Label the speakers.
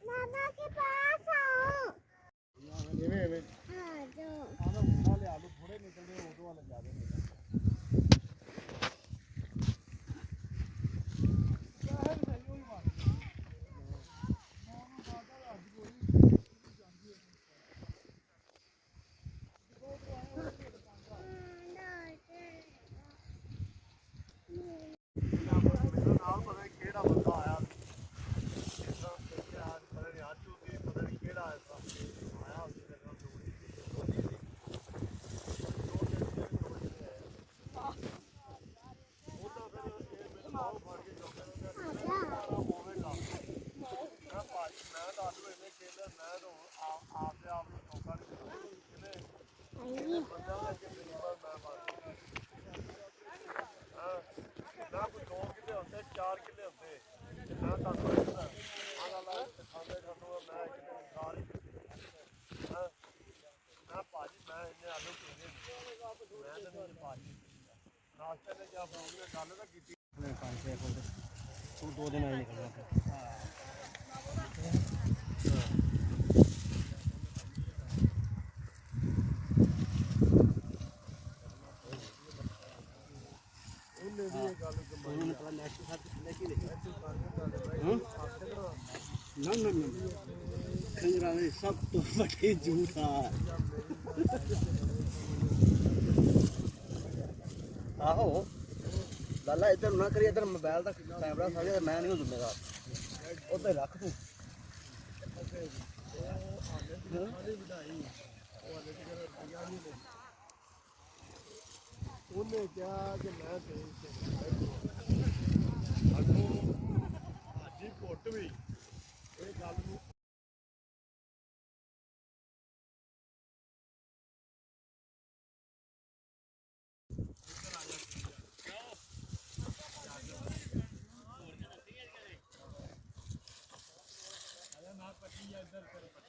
Speaker 1: मामा के पास आओ। हाँ जो
Speaker 2: आलू थोड़े निकलने उदो वाले ज्यादा दो दिन आई निकलना सब तो बड़े झूठा आहो लाला इधर ना करिए इधर मोबाइल का कैमरा सारे मैं नहीं जिम्मेदार उधर रख तू ਉਹਨੇ ਕਿਹਾ ਕਿ ਮੈਂ ਹਾਜੀ ਘੁੱਟ ਵੀ ਇਹ ਗੱਲ ਨੂੰ ना पट्टी इधर